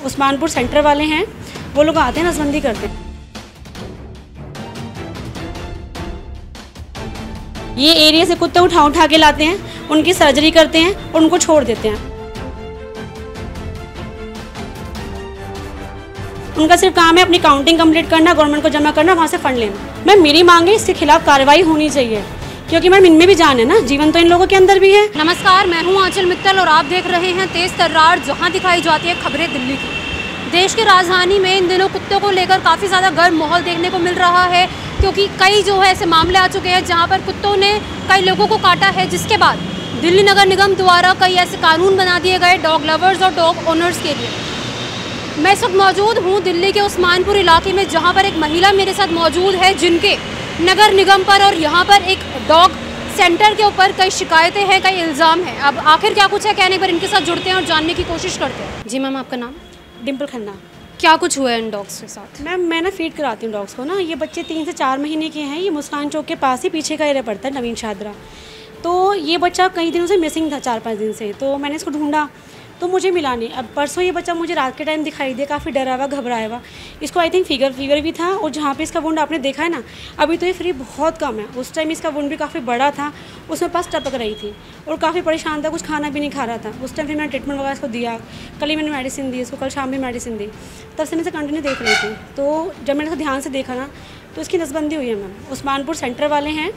Usmanpur centre वाले हैं, वो लोग आते हैं, नसबंदी करते हैं। ये एरिया से कुत्ते उठा के लाते हैं, उनकी सर्जरी करते हैं और उनको छोड़ देते हैं। उनका सिर्फ काम है अपनी काउंटिंग कंप्लीट करना, गवर्नमेंट को जमा करना, वहाँ से फंड लेना। मैम मेरी मांग है इसके खिलाफ कार्रवाई होनी चाहिए, क्योंकि मैम इनमें भी जान है ना, जीवन तो इन लोगों के अंदर भी है। नमस्कार, मैं हूं आंचल मित्तल और आप देख रहे हैं तेज तर्रार, जहां दिखाई जाती है खबरें दिल्ली की। देश की राजधानी में इन दिनों कुत्तों को लेकर काफ़ी ज़्यादा गर्म माहौल देखने को मिल रहा है, क्योंकि कई जो है ऐसे मामले आ चुके हैं जहां पर कुत्तों ने कई लोगों को काटा है, जिसके बाद दिल्ली नगर निगम द्वारा कई ऐसे कानून बना दिए गए डॉग लवर्स और डॉग ओनर्स के लिए। मैं इस वक्त मौजूद हूँ दिल्ली के उस्मानपुर इलाके में, जहाँ पर एक महिला मेरे साथ मौजूद है जिनके नगर निगम पर और यहाँ पर एक डॉग सेंटर के ऊपर कई शिकायतें हैं, कई इल्ज़ाम हैं। अब आखिर क्या कुछ है कहने पर इनके साथ जुड़ते हैं और जानने की कोशिश करते हैं। जी मैम, आपका नाम? डिम्पल खन्ना। क्या कुछ हुआ है इन डॉग्स के साथ? मैम मैं ना फीड कराती हूँ डॉग्स को ना। ये बच्चे 3 से 4 महीने के हैं। ये मुस्कान चौक के पास ही पीछे का एरिया पड़ता है, नवीन शादरा। तो ये बच्चा कई दिनों से मिसिंग था, 4-5 दिन से। तो मैंने इसको ढूंढा तो मुझे मिला नहीं। अब परसों ये बच्चा मुझे रात के टाइम दिखाई दिया, काफ़ी डरा हुआ, घबराया हुआ। इसको आई थिंक फीवर भी था, और जहाँ पे इसका वुंड आपने देखा है ना, अभी तो ये फ्री बहुत कम है। उस टाइम इसका वुंड भी काफ़ी बड़ा था, उसमें पास टपक रही थी और काफ़ी परेशान था, कुछ खाना भी नहीं खा रहा था। उस टाइम फिर मैंने ट्रीटमेंट वगैरह इसको दिया। कल ही मैंने मेडिसिन दी इसको, कल शाम भी मेडिसिन दी। तब से मैं इसे कंटिन्यू देख रही थी। तो जब मैंने इसको ध्यान से देखा ना, तो इसकी नसबंदी हुई है। मैम उस्मानपुर सेंटर वाले हैं,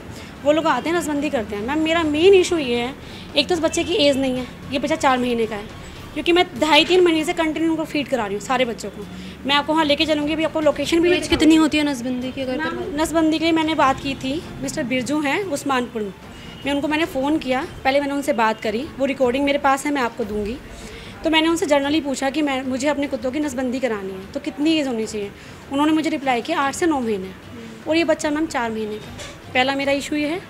वो लोग आते हैं, नसबंदी करते हैं। मैम मेरा मेन इशू ये है, एक तो इस बच्चे की एज नहीं है, ये बच्चा 4 महीने का है, क्योंकि मैं 2.5-3 महीने से कंटिन्यू उनको फीड करा रही हूँ सारे बच्चों को। मैं आपको वहाँ लेके चलूँगी, अभी आपको लोकेशन भी। एज कितनी होती है नसबंदी की? अगर नसबंदी के लिए मैंने बात की थी, मिस्टर बिरजू हैं उस्मानपुर में, मैं उनको मैंने फ़ोन किया। पहले मैंने उनसे बात करी, वो रिकॉर्डिंग मेरे पास है, मैं आपको दूँगी। तो मैंने उनसे जनरली पूछा कि मुझे अपने कुत्तों की नसबंदी करानी है, तो कितनी एज होनी चाहिए। उन्होंने मुझे रिप्लाई किया 8 से 9 महीने, और ये बच्चा मैम 4 महीने का। पहला मेरा इशू ये है।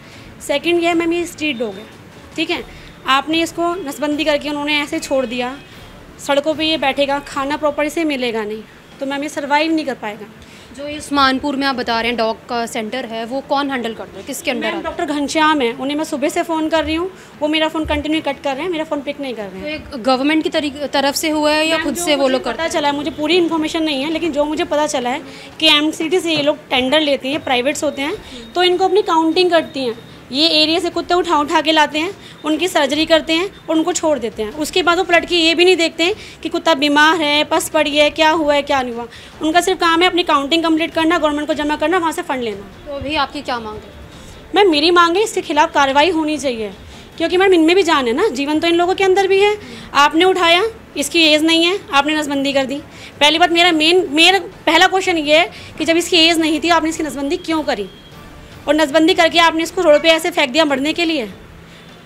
सेकेंड ये है मैम, ये स्ट्रीट डॉग है, ठीक है। आपने इसको नसबंदी करके उन्होंने ऐसे छोड़ दिया, सड़कों पे ये बैठेगा, खाना प्रॉपर से मिलेगा नहीं, तो मैम ये सर्वाइव नहीं कर पाएगा। जो ये उस्मानपुर में आप बता रहे हैं डॉग का सेंटर है, वो कौन हैंडल करता है, किसके अंडर? मैम डॉक्टर घनश्याम है, उन्हें मैं सुबह से फ़ोन कर रही हूँ, वो मेरा फ़ोन कंटिन्यू कट कर रहे हैं, मेरा फ़ोन पिक नहीं कर रहे हैं। तो ये गवर्नमेंट की तरफ से हुआ है या खुद से वो लोग करते हैं? पता चला है, मुझे पूरी इन्फॉर्मेशन नहीं है, लेकिन जो मुझे पता चला है कि एमसीडी से ये लोग टेंडर लेते हैं, प्राइवेट्स होते हैं, तो इनको अपनी काउंटिंग करती हैं। ये एरिया से कुत्ते उठा के लाते हैं, उनकी सर्जरी करते हैं और उनको छोड़ देते हैं। उसके बाद वो पलट के ये भी नहीं देखते हैं कि कुत्ता बीमार है, पस पड़ी है, क्या हुआ है, क्या नहीं हुआ। उनका सिर्फ काम है अपनी काउंटिंग कंप्लीट करना, गवर्नमेंट को जमा करना, वहाँ से फंड लेना। तो अभी आपकी क्या मांग है? मैम मेरी मांग है इसके खिलाफ कार्रवाई होनी चाहिए, क्योंकि मैम इनमें भी जान है ना, जीवन तो इन लोगों के अंदर भी है। आपने उठाया, इसकी एज नहीं है, आपने नसबंदी कर दी। पहली बात, मेरा पहला क्वेश्चन ये है कि जब इसकी एज नहीं थी, आपने इसकी नसबंदी क्यों करी? और नसबंदी करके आपने इसको रोड पे ऐसे फेंक दिया मरने के लिए।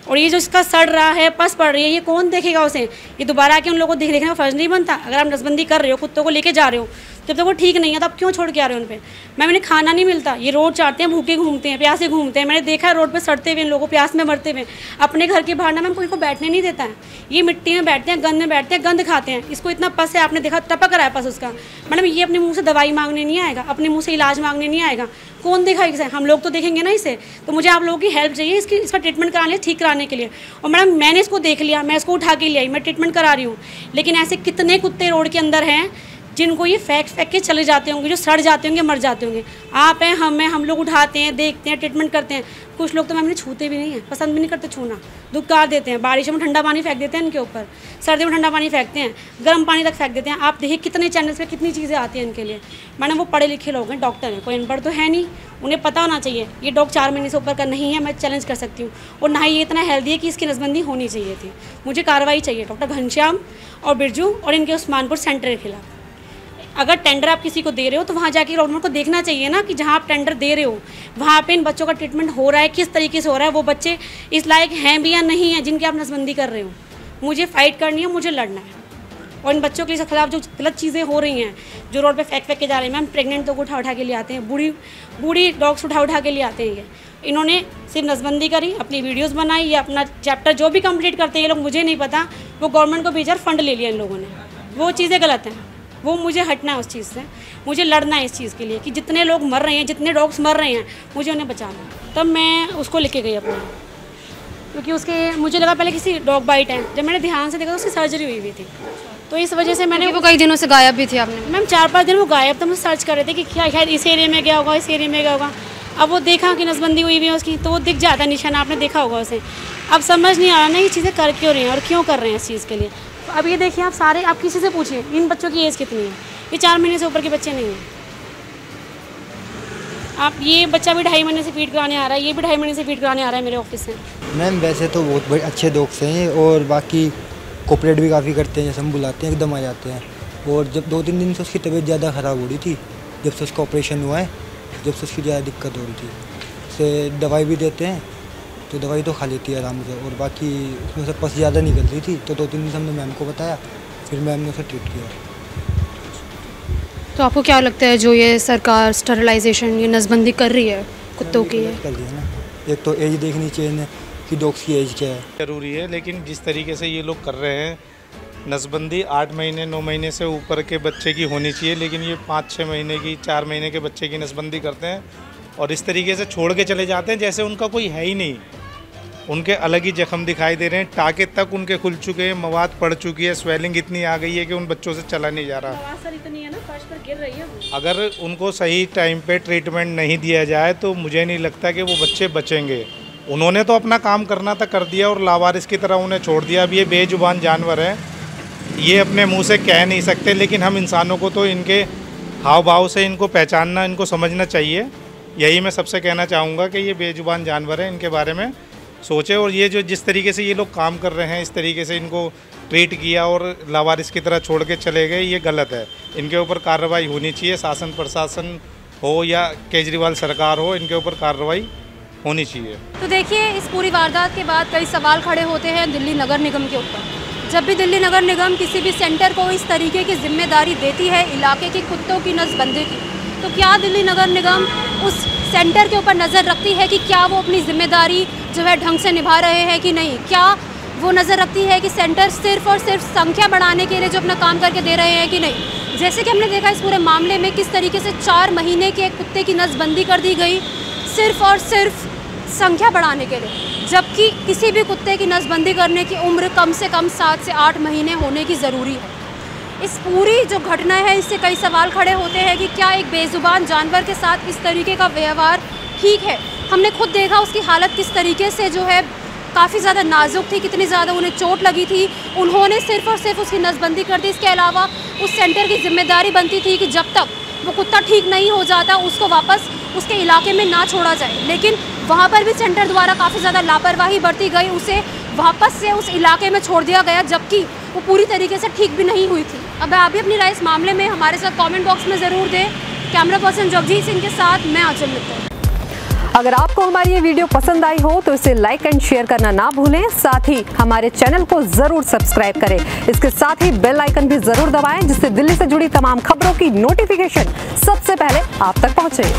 और ये जो इसका सड़ रहा है, पस पड़ रही है, ये कौन देखेगा उसे? ये दोबारा आके उन लोगों को देखने का फर्ज नहीं बनता। अगर आप नसबंदी कर रहे हो, कुत्तों को लेके जा रहे हो, जब तक वो ठीक नहीं है तो आप क्यों छोड़ के आ रहे हो उन पे? मैम इन्हें खाना नहीं मिलता, ये रोड चाटते हैं, भूखे घूमते हैं, प्यासे घूमते हैं। मैंने देखा है रोड पे सड़ते हुए इन लोगों को, प्यास में मरते हुए। अपने घर के बाहर ना मैम कोई को बैठने नहीं देता है। ये मिट्टी में बैठते हैं, गंद में बैठते हैं, गंद खाते हैं। इसको इतना पस है, आपने देखा टपक रहा है पस उसका। मैडम ये अपने मुँह से दवाई मांगने नहीं आएगा, अपने मुँह से इलाज मांगने नहीं आएगा। कौन देखा इसे? हम लोग तो देखेंगे ना इसे। तो मुझे आप लोगों की हेल्प चाहिए इसका ट्रीटमेंट कराने, ठीक कराने के लिए। और मैडम मैंने इसको देख लिया, मैं इसको उठा के ले आई, मैं ट्रीटमेंट करा रही हूँ, लेकिन ऐसे कितने कुत्ते रोड के अंदर हैं जिनको ये फेंक के चले जाते होंगे, जो सड़ जाते होंगे, मर जाते होंगे। आप हैं, हम लोग उठाते हैं, देखते हैं, ट्रीटमेंट करते हैं। कुछ लोग तो मैम छूते भी नहीं हैं, पसंद भी नहीं करते छूना, दुत्कार देते हैं। बारिश में ठंडा पानी फेंक देते हैं इनके ऊपर, सर्दी में ठंडा पानी फेंकते हैं, गर्म पानी तक फेंक देते हैं। आप देखिए कितने चैनल्स पे कितनी चीज़ें आती हैं इनके लिए। मैडम वो पढ़े लिखे लोग हैं, डॉक्टर हैं, कोई अनपढ़ तो है नहीं। उन्हें पता होना चाहिए ये डॉग 4 महीने से ऊपर का नहीं है, मैं चैलेंज कर सकती हूँ। और ना ही ये इतना हेल्दी है कि इसकी नसबंदी होनी चाहिए थी। मुझे कार्रवाई चाहिए डॉक्टर घनश्याम और बिरजू और इनके उस्मानपुर सेंटर के खिलाफ। अगर टेंडर आप किसी को दे रहे हो तो वहाँ जाके गवर्नमेंट को देखना चाहिए ना कि जहाँ आप टेंडर दे रहे हो वहाँ पे इन बच्चों का ट्रीटमेंट हो रहा है, किस तरीके से हो रहा है, वो बच्चे इस लायक हैं भी या नहीं हैं जिनकी आप नसबंदी कर रहे हो। मुझे फाइट करनी है, मुझे लड़ना है। और इन बच्चों के खिलाफ जो गलत चीज़ें हो रही हैं, जो रोड पे फेंक के जा रहे हैं, मैम प्रेग्नेंट लोग उठा के ले आते हैं, बूढ़ी डॉग्स उठा के ले आते हैं। इन्होंने सिर्फ नसबंदी करी, अपनी वीडियोस बनाई या अपना चैप्टर जो भी कंप्लीट करते हैं ये लोग, मुझे नहीं पता, वो गवर्नमेंट को भेजा, फंड ले लिया इन लोगों ने। वो चीज़ें गलत हैं, वो मुझे हटना है उस चीज़ से। मुझे लड़ना है इस चीज़ के लिए कि जितने लोग मर रहे हैं, जितने डॉग्स मर रहे हैं, मुझे उन्हें बचाना है। तब मैं उसको लेके गई अपना, क्योंकि उसके मुझे लगा पहले किसी डॉग बाइट है। जब मैंने ध्यान से देखा तो उसकी सर्जरी हुई थी। तो इस वजह से मैंने वो कई दिनों से गायब भी थे आपने। मैम 4-5 दिन वो गायब, तो हम सर्च कर रहे थे कि क्या शायद इस एरिया में गया होगा, इस एरिया में गया होगा। अब वो देखा कि नसबंदी हुई हुई है उसकी, तो वो दिख जाता है निशाना, आपने देखा होगा उसे। अब समझ नहीं आ रहा ना ये चीज़ें कर क्यों रहे हैं और क्यों कर रहे हैं इस चीज़ के लिए। अब ये देखिए आप सारे, आप किसी से पूछिए इन बच्चों की एज कितनी है, ये 4 महीने से ऊपर के बच्चे नहीं हैं। आप ये बच्चा भी 2.5 महीने से फीड कराने आ रहा है, ये भी 2.5 महीने से फीड कराने आ रहा है मेरे ऑफिस से। मैम वैसे तो बहुत बड़े अच्छे दोस्त हैं और बाकी कोऑपरेट भी काफ़ी करते हैं, जैसे हम बुलाते हैं एकदम आ जाते हैं। और जब 2-3 दिन से उसकी तबीयत ज़्यादा ख़राब हो रही थी, जब से उसका ऑपरेशन हुआ है, जब से उसकी ज़्यादा दिक्कत हो रही थी, उसे दवाई भी देते हैं, तो दवाई तो खा लेती है आराम से। और बाकी उसमें से पस ज़्यादा निकल रही थी, तो 2-3 दिन से हमने मैम को बताया, फिर मैम ने उसे ट्रीट किया। तो आपको क्या लगता है जो ये सरकार स्टरलाइजेशन, ये नसबंदी कर रही है कुत्तों की? कर लिया ना, एक तो एज देखनी चाहिए कि डॉग्स की एज क्या है। ज़रूरी है, लेकिन जिस तरीके से ये लोग कर रहे हैं, नसबंदी 8 महीने 9 महीने से ऊपर के बच्चे की होनी चाहिए, लेकिन ये 5-6 महीने की 4 महीने के बच्चे की नसबंदी करते हैं और इस तरीके से छोड़ के चले जाते हैं जैसे उनका कोई है ही नहीं। उनके अलग ही जख्म दिखाई दे रहे हैं, टाके तक उनके खुल चुके हैं, मवाद पड़ चुकी है, स्वेलिंग इतनी आ गई है कि उन बच्चों से चला नहीं जा रहा। इतनी है ना, फर्श पर गिर रही है वो। अगर उनको सही टाइम पे ट्रीटमेंट नहीं दिया जाए तो मुझे नहीं लगता कि वो बच्चे बचेंगे। उन्होंने तो अपना काम करना था कर दिया और लावारिस की तरह उन्हें छोड़ दिया। अब ये बेजुबान जानवर हैं, ये अपने मुंह से कह नहीं सकते, लेकिन हम इंसानों को तो इनके हाव भाव से इनको पहचानना, इनको समझना चाहिए। यही मैं सबसे कहना चाहूँगा कि ये बेजुबान जानवर हैं, इनके बारे में सोचे। और ये जो जिस तरीके से ये लोग काम कर रहे हैं, इस तरीके से इनको ट्रीट किया और लावारिस की तरह छोड़ के चले गए, ये गलत है। इनके ऊपर कार्रवाई होनी चाहिए, शासन प्रशासन हो या केजरीवाल सरकार हो, इनके ऊपर कार्रवाई होनी चाहिए। तो देखिए, इस पूरी वारदात के बाद कई सवाल खड़े होते हैं दिल्ली नगर निगम के ऊपर। जब भी दिल्ली नगर निगम किसी भी सेंटर को इस तरीके की जिम्मेदारी देती है इलाके के कुत्तों की नसबंदी की, तो क्या दिल्ली नगर निगम उस सेंटर के ऊपर नज़र रखती है कि क्या वो अपनी जिम्मेदारी जो है ढंग से निभा रहे हैं कि नहीं? क्या वो नज़र रखती है कि सेंटर सिर्फ और सिर्फ संख्या बढ़ाने के लिए जो अपना काम करके दे रहे हैं कि नहीं? जैसे कि हमने देखा इस पूरे मामले में किस तरीके से 4 महीने के कुत्ते की नसबंदी कर दी गई सिर्फ और सिर्फ संख्या बढ़ाने के लिए, जबकि किसी भी कुत्ते की नसबंदी करने की उम्र कम से कम 7 से 8 महीने होने की ज़रूरी है। इस पूरी जो घटना है, इससे कई सवाल खड़े होते हैं कि क्या एक बेजुबान जानवर के साथ इस तरीके का व्यवहार ठीक है? हमने खुद देखा उसकी हालत किस तरीके से जो है काफ़ी ज़्यादा नाजुक थी, कितनी ज़्यादा उन्हें चोट लगी थी। उन्होंने सिर्फ और सिर्फ उसकी नसबंदी कर दी। इसके अलावा उस सेंटर की जिम्मेदारी बनती थी कि जब तक वो कुत्ता ठीक नहीं हो जाता उसको वापस उसके इलाके में ना छोड़ा जाए, लेकिन वहाँ पर भी सेंटर द्वारा काफ़ी ज़्यादा लापरवाही बरती गई, उसे वापस से उस इलाके में छोड़ दिया गया, जबकि वो पूरी तरीके से ठीक भी नहीं हुई थी। अब आप भी अपनी राय इस मामले में हमारे साथ कमेंट बॉक्स में ज़रूर दें। कैमरा पर्सन जगजीत सिंह के साथ मैं आंचल मित्तल। अगर आपको हमारी ये वीडियो पसंद आई हो तो इसे लाइक एंड शेयर करना ना भूलें। साथ ही हमारे चैनल को जरूर सब्सक्राइब करें। इसके साथ ही बेल आइकन भी जरूर दबाएं, जिससे दिल्ली से जुड़ी तमाम खबरों की नोटिफिकेशन सबसे पहले आप तक पहुंचे।